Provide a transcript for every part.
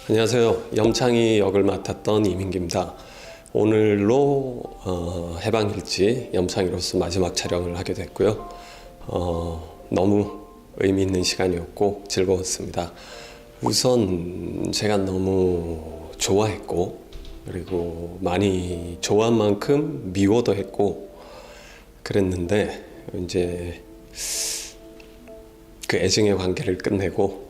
안녕하세요. 염창희 역을 맡았던 이민기입니다. 오늘로 해방일지 염창희로서 마지막 촬영을 하게 됐고요. 너무 의미 있는 시간이었고 즐거웠습니다. 우선 제가 너무 좋아했고, 그리고 많이 좋아한 만큼 미워도 했고 그랬는데, 이제 그 애증의 관계를 끝내고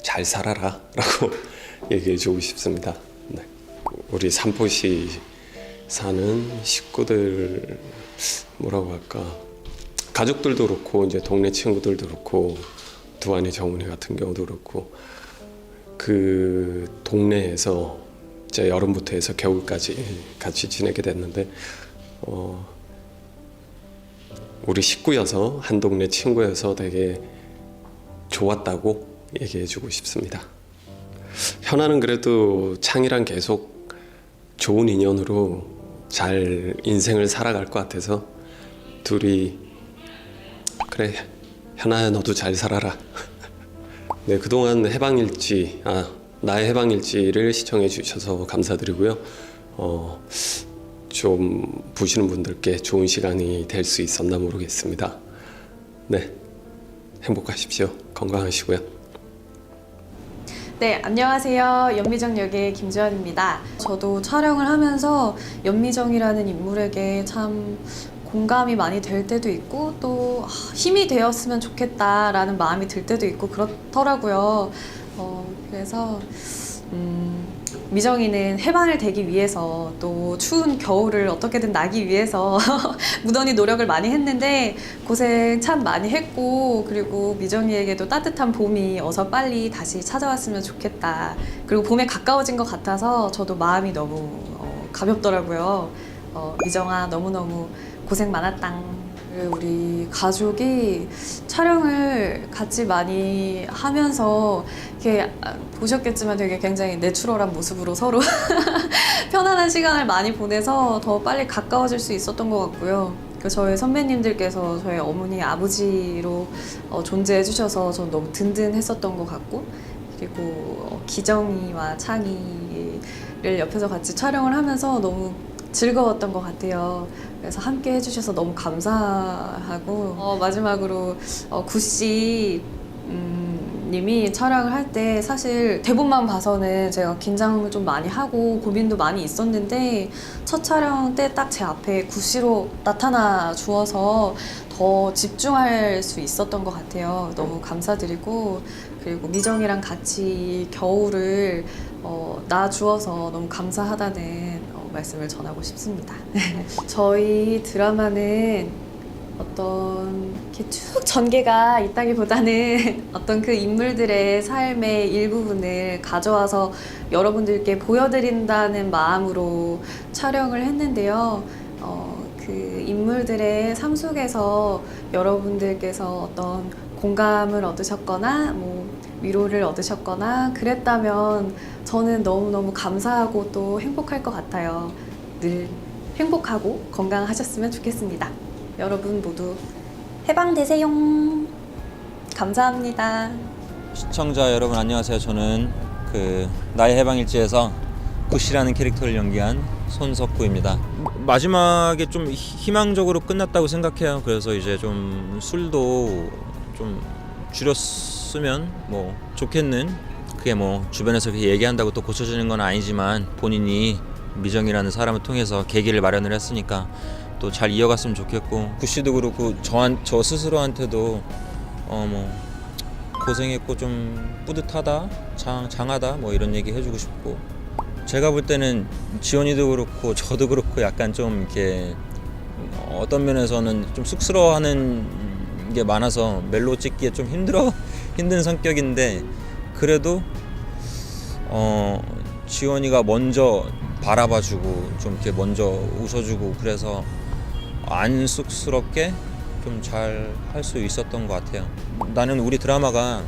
잘 살아라 라고 얘기해 주고 싶습니다. 네. 우리 삼포시 사는 식구들, 뭐라고 할까, 가족들도 그렇고 이제 동네 친구들도 그렇고 두안의 정훈이 같은 경우도 그렇고, 그 동네에서 이제 여름부터 해서 겨울까지 같이 지내게 됐는데, 우리 식구여서, 한 동네 친구여서 되게 좋았다고 얘기해 주고 싶습니다. 현아는 그래도 창이랑 계속 좋은 인연으로 잘 인생을 살아갈 것 같아서, 둘이 그래 현아야 너도 잘 살아라. 네, 그동안 해방일지, 나의 해방일지를 시청해 주셔서 감사드리고요. 좀 보시는 분들께 좋은 시간이 될 수 있었나 모르겠습니다. 네, 행복하십시오. 건강하시고요. 네, 안녕하세요. 연미정 역의 김주현입니다. 저도 촬영을 하면서 연미정이라는 인물에게 참 공감이 많이 될 때도 있고, 또 힘이 되었으면 좋겠다라는 마음이 들 때도 있고 그렇더라고요. 그래서 미정이는 해방을 되기 위해서, 또 추운 겨울을 어떻게든 나기 위해서 무던히 노력을 많이 했는데 고생 참 많이 했고, 그리고 미정이에게도 따뜻한 봄이 어서 빨리 다시 찾아왔으면 좋겠다. 그리고 봄에 가까워진 것 같아서 저도 마음이 너무 가볍더라고요. 미정아 너무너무 고생 많았당. 우리 가족이 촬영을 같이 많이 하면서 이렇게 보셨겠지만 되게 굉장히 내추럴한 모습으로 서로 편안한 시간을 많이 보내서 더 빨리 가까워질 수 있었던 것 같고요. 저희 선배님들께서 저희 어머니, 아버지로 존재해 주셔서 전 너무 든든했었던 것 같고, 그리고 기정이와 창희를 옆에서 같이 촬영을 하면서 너무 즐거웠던 것 같아요. 그래서 함께 해주셔서 너무 감사하고, 마지막으로 구씨 님이 촬영을 할 때 사실 대본만 봐서는 제가 긴장을 좀 많이 하고 고민도 많이 있었는데, 첫 촬영 때 딱 제 앞에 구씨로 나타나 주어서 더 집중할 수 있었던 것 같아요. 너무 감사드리고, 그리고 미정이랑 같이 겨울을 놔주어서 너무 감사하다는 말씀을 전하고 싶습니다. 저희 드라마는 어떤 이렇게 쭉 전개가 있다기보다는 어떤 그 인물들의 삶의 일부분을 가져와서 여러분들께 보여드린다는 마음으로 촬영을 했는데요. 그 인물들의 삶 속에서 여러분들께서 어떤 공감을 얻으셨거나 위로를 얻으셨거나 그랬다면 저는 너무너무 감사하고 또 행복할 것 같아요. 늘 행복하고 건강하셨으면 좋겠습니다. 여러분 모두 해방되세요. 감사합니다. 시청자 여러분 안녕하세요. 저는 나의 해방일지에서 구씨라는 캐릭터를 연기한 손석구입니다. 마지막에 좀 희망적으로 끝났다고 생각해요. 그래서 이제 좀 술도 좀 줄였으면 좋겠는, 그게 주변에서 그렇게 얘기한다고 또 고쳐지는 건 아니지만, 본인이 미정이라는 사람을 통해서 계기를 마련을 했으니까 또 잘 이어갔으면 좋겠고, 구씨도 그렇고 저 스스로한테도 고생했고 좀 뿌듯하다, 장하다 이런 얘기 해주고 싶고, 제가 볼 때는 지원이도 그렇고 저도 그렇고 약간 좀 이렇게 어떤 면에서는 좀 쑥스러워하는 게 많아서 멜로 찍기에 좀 힘든 성격인데, 그래도 지원이가 먼저 바라봐주고 좀 이렇게 먼저 웃어주고, 그래서 안 쑥스럽게 좀 잘 할 수 있었던 것 같아요. 나는 우리 드라마가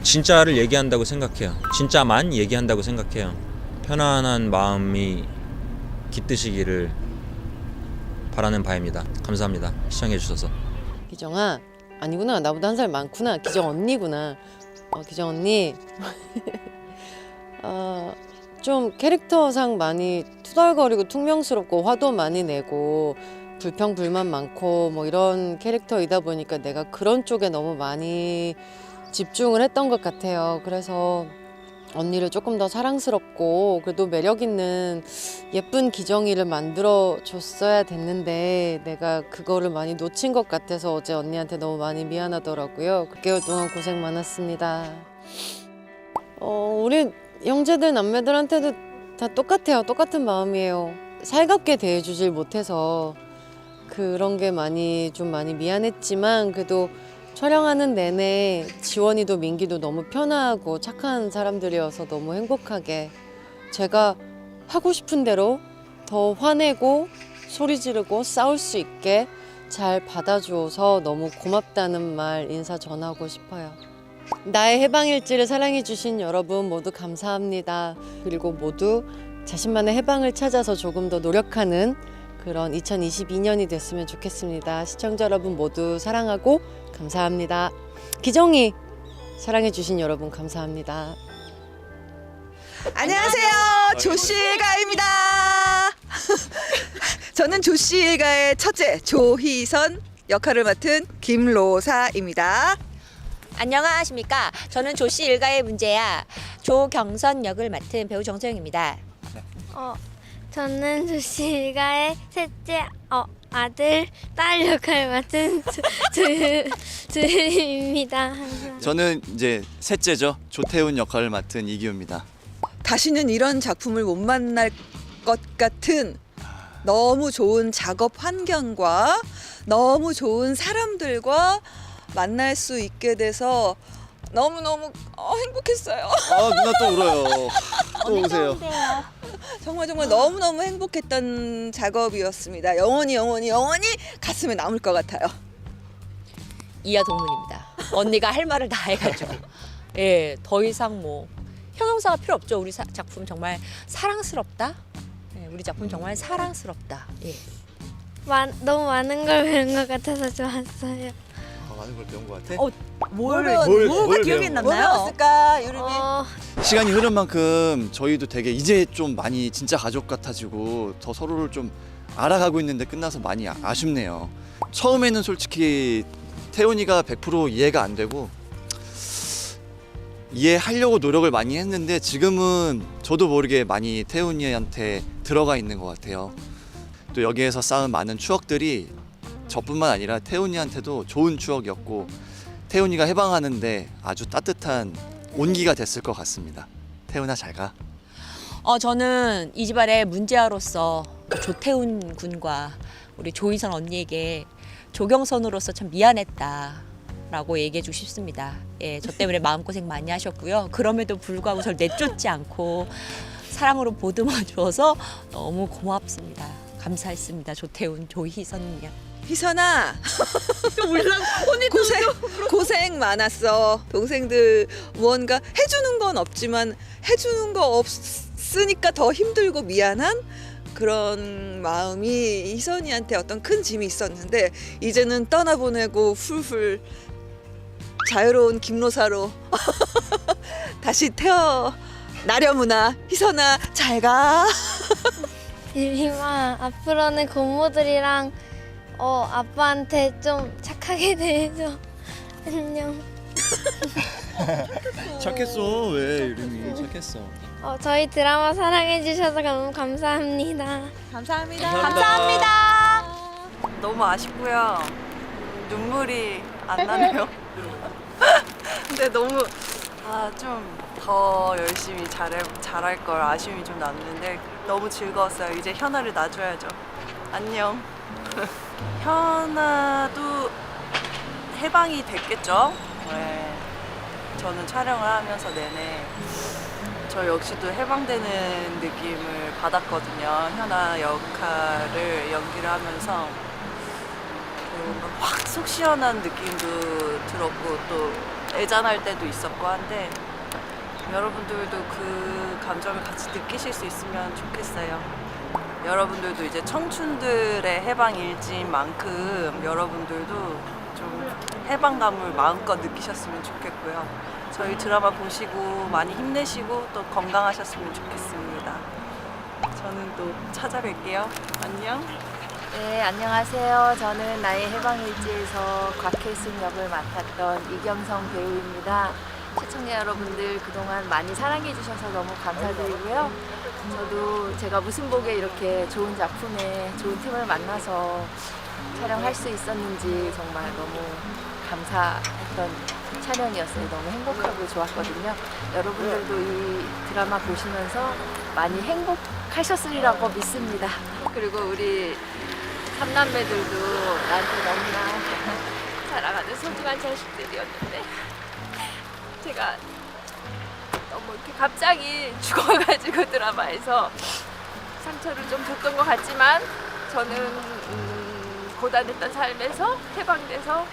진짜를 얘기한다고 생각해요. 진짜만 얘기한다고 생각해요. 편안한 마음이 깃드시기를 바라는 바입니다. 감사합니다. 시청해 주셔서. 기정아, 아니구나, 나보다 한 살 많구나. 기정 언니구나. 기정 언니. 좀 캐릭터상 많이 투덜거리고 퉁명스럽고 화도 많이 내고 불평 불만 많고 뭐 이런 캐릭터이다 보니까 내가 그런 쪽에 너무 많이 집중을 했던 것 같아요. 그래서 언니를 조금 더 사랑스럽고 그래도 매력 있는 예쁜 기정이를 만들어 줬어야 됐는데 내가 그거를 많이 놓친 것 같아서 어제 언니한테 너무 많이 미안하더라고요. 6개월 동안 고생 많았습니다. 우리 형제들 남매들한테도 다 똑같아요. 똑같은 마음이에요. 살갑게 대해주질 못해서 그런 게 많이 미안했지만 그래도 촬영하는 내내 지원이도 민기도 너무 편하고 착한 사람들이어서 너무 행복하게 제가 하고 싶은 대로 더 화내고 소리 지르고 싸울 수 있게 잘 받아주어서 너무 고맙다는 말 인사 전하고 싶어요. 나의 해방일지를 사랑해주신 여러분 모두 감사합니다. 그리고 모두 자신만의 해방을 찾아서 조금 더 노력하는 그런 2022년이 됐으면 좋겠습니다. 시청자 여러분 모두 사랑하고 감사합니다. 기정이 사랑해주신 여러분 감사합니다. 안녕하세요. 조씨 일가입니다. 저는 조씨 일가의 첫째 조희선 역할을 맡은 김로사입니다. 안녕하십니까. 저는 조씨 일가의 문제야 조경선 역을 맡은 배우 정소영입니다. 저는 조씨 일가의 셋째 아들, 딸 역할을 맡은 조유림입니다. 저는 이제 셋째죠. 조태훈 역할을 맡은 이기호입니다. 다시는 이런 작품을 못 만날 것 같은 너무 좋은 작업 환경과 너무 좋은 사람들과 만날 수 있게 돼서 너무너무 행복했어요. 누나 또 울어요. 또 우세요. 정말 너무너무 행복했던 작업이었습니다. 영원히 가슴에 남을 것 같아요. 이하 동문입니다. 언니가 할 말을 다 해가지고 더 이상 뭐 형용사가 필요 없죠. 우리 작품 정말 사랑스럽다. 우리 작품 정말 사랑스럽다. 너무 많은 걸 배운 것 같아서 좋았어요. 많은 걸 배운 것 같아. 뭐가 기억이 남나요? 뭐였을까, 유림이? 시간이 흐른 만큼 저희도 되게 이제 좀 많이 진짜 가족 같아지고 더 서로를 좀 알아가고 있는데 끝나서 많이 아쉽네요. 처음에는 솔직히 태훈이가 100% 이해가 안 되고 이해하려고 노력을 많이 했는데 지금은 저도 모르게 많이 태훈이한테 들어가 있는 것 같아요. 또 여기에서 쌓은 많은 추억들이 저뿐만 아니라 태훈이한테도 좋은 추억이었고 태훈이가 해방하는데 아주 따뜻한 온기가 됐을 것 같습니다. 태훈아 잘 가. 저는 이 집안의 문제아로서 조태훈 군과 우리 조희선 언니에게 조경선으로서 참 미안했다라고 얘기해 주고 싶습니다. 저 때문에 마음고생 많이 하셨고요. 그럼에도 불구하고 저를 내쫓지 않고 사랑으로 보듬어 줘서 너무 고맙습니다. 감사했습니다. 조태훈, 조희선 양. 희선아, 고생 많았어. 동생들 무언가 해주는 건 없지만 해주는 거 없으니까 더 힘들고 미안한 그런 마음이 희선이한테 어떤 큰 짐이 있었는데 이제는 떠나보내고 훌훌 자유로운 김로사로 다시 태어나려무나. 희선아 잘 가. 유림아, 앞으로는 고모들이랑 아빠한테 좀 착하게 대해줘. 안녕. 착했어. 왜 이름이 착했어. 저희 드라마 사랑해주셔서 너무 감사합니다. 감사합니다. 너무 아쉽고요. 눈물이 안 나네요. 근데 너무 좀 더 열심히 잘할 걸 아쉬움이 좀 남는데 너무 즐거웠어요. 이제 현아를 놔줘야죠. 안녕. 현아도 해방이 됐겠죠? 네. 저는 촬영을 하면서 내내 저 역시도 해방되는 느낌을 받았거든요. 현아 역할을 연기를 하면서 뭔가 확 속 시원한 느낌도 들었고 또 애잔할 때도 있었고 한데 여러분들도 그 감정을 같이 느끼실 수 있으면 좋겠어요. 여러분들도 이제 청춘들의 해방일지인 만큼 여러분들도 좀 해방감을 마음껏 느끼셨으면 좋겠고요. 저희 드라마 보시고 많이 힘내시고 또 건강하셨으면 좋겠습니다. 저는 또 찾아뵐게요. 안녕. 네, 안녕하세요. 저는 나의 해방일지에서 곽혜순 역을 맡았던 이경성 배우입니다. 시청자 여러분들 그동안 많이 사랑해 주셔서 너무 감사드리고요. 저도 제가 무슨 복에 이렇게 좋은 작품에 좋은 팀을 만나서 촬영할 수 있었는지 정말 너무 감사했던 촬영이었어요. 너무 행복하고 좋았거든요. 여러분들도 이 드라마 보시면서 많이 행복하셨으리라고 믿습니다. 그리고 우리 삼남매들도 나한테 너무나 사랑하는 소중한 자식들이었는데 제가 너무 이렇게 갑자기 죽어가지고 드라마에서 상처를 좀 줬던 것 같지만 저는 고단했던 삶에서 해방돼서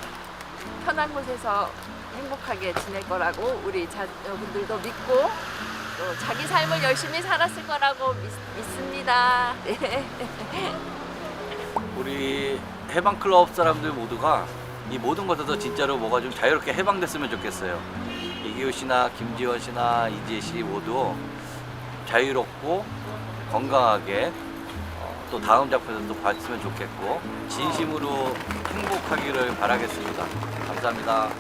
편한 곳에서 행복하게 지낼 거라고 우리 자녀분들도 믿고 또 자기 삶을 열심히 살았을 거라고 믿습니다. 네. 우리 해방클럽 사람들 모두가 이 모든 것에서 진짜로 뭐가 좀 자유롭게 해방됐으면 좋겠어요. 이기호 씨나 김지원 씨나 이지혜 씨 모두 자유롭고 건강하게 또 다음 작품에서 또 봤으면 좋겠고 진심으로 행복하기를 바라겠습니다. 감사합니다.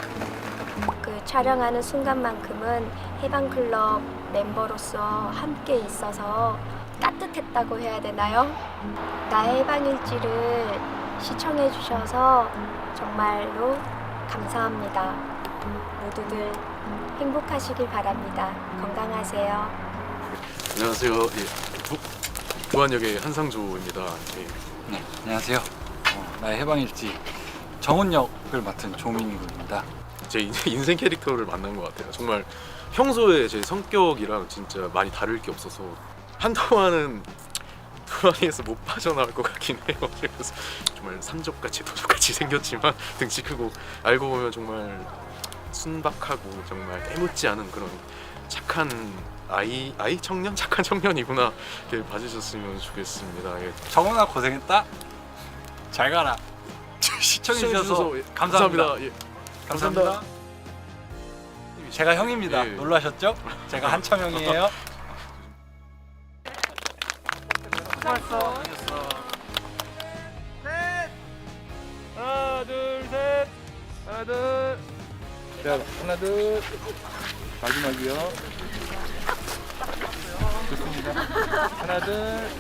그 촬영하는 순간만큼은 해방클럽 멤버로서 함께 있어서 따뜻했다고 해야 되나요? 나의 해방일지를 시청해 주셔서 정말로 감사합니다. 모두들 행복하시길 바랍니다. 건강하세요. 안녕하세요. 부안 역의 한상조입니다. 네, 안녕하세요. 나의 해방일지 정훈 역을 맡은 조민구입니다. 제 인생 캐릭터를 만난 것 같아요. 정말 평소에 제 성격이랑 진짜 많이 다를 게 없어서 한동안은 두라니에서 못 빠져나올 것 같긴 해요. 그래서 정말 산적같이 도적같이 생겼지만 등치 크고 알고 보면 정말 순박하고 정말 때묻지 않은 그런 착한 아이 청년? 착한 청년이구나 이렇게 봐주셨으면 좋겠습니다. 예. 정훈아 고생했다. 잘 가라. 시청해주셔서 감사합니다. 예. 감사합니다. 제가 형입니다. 예. 놀라셨죠? 제가 한참 형이에요. 수고했어. 하나 둘 셋. 하나 둘. 자, 하나 둘. 마지막이요. 좋습니다. 하나 둘.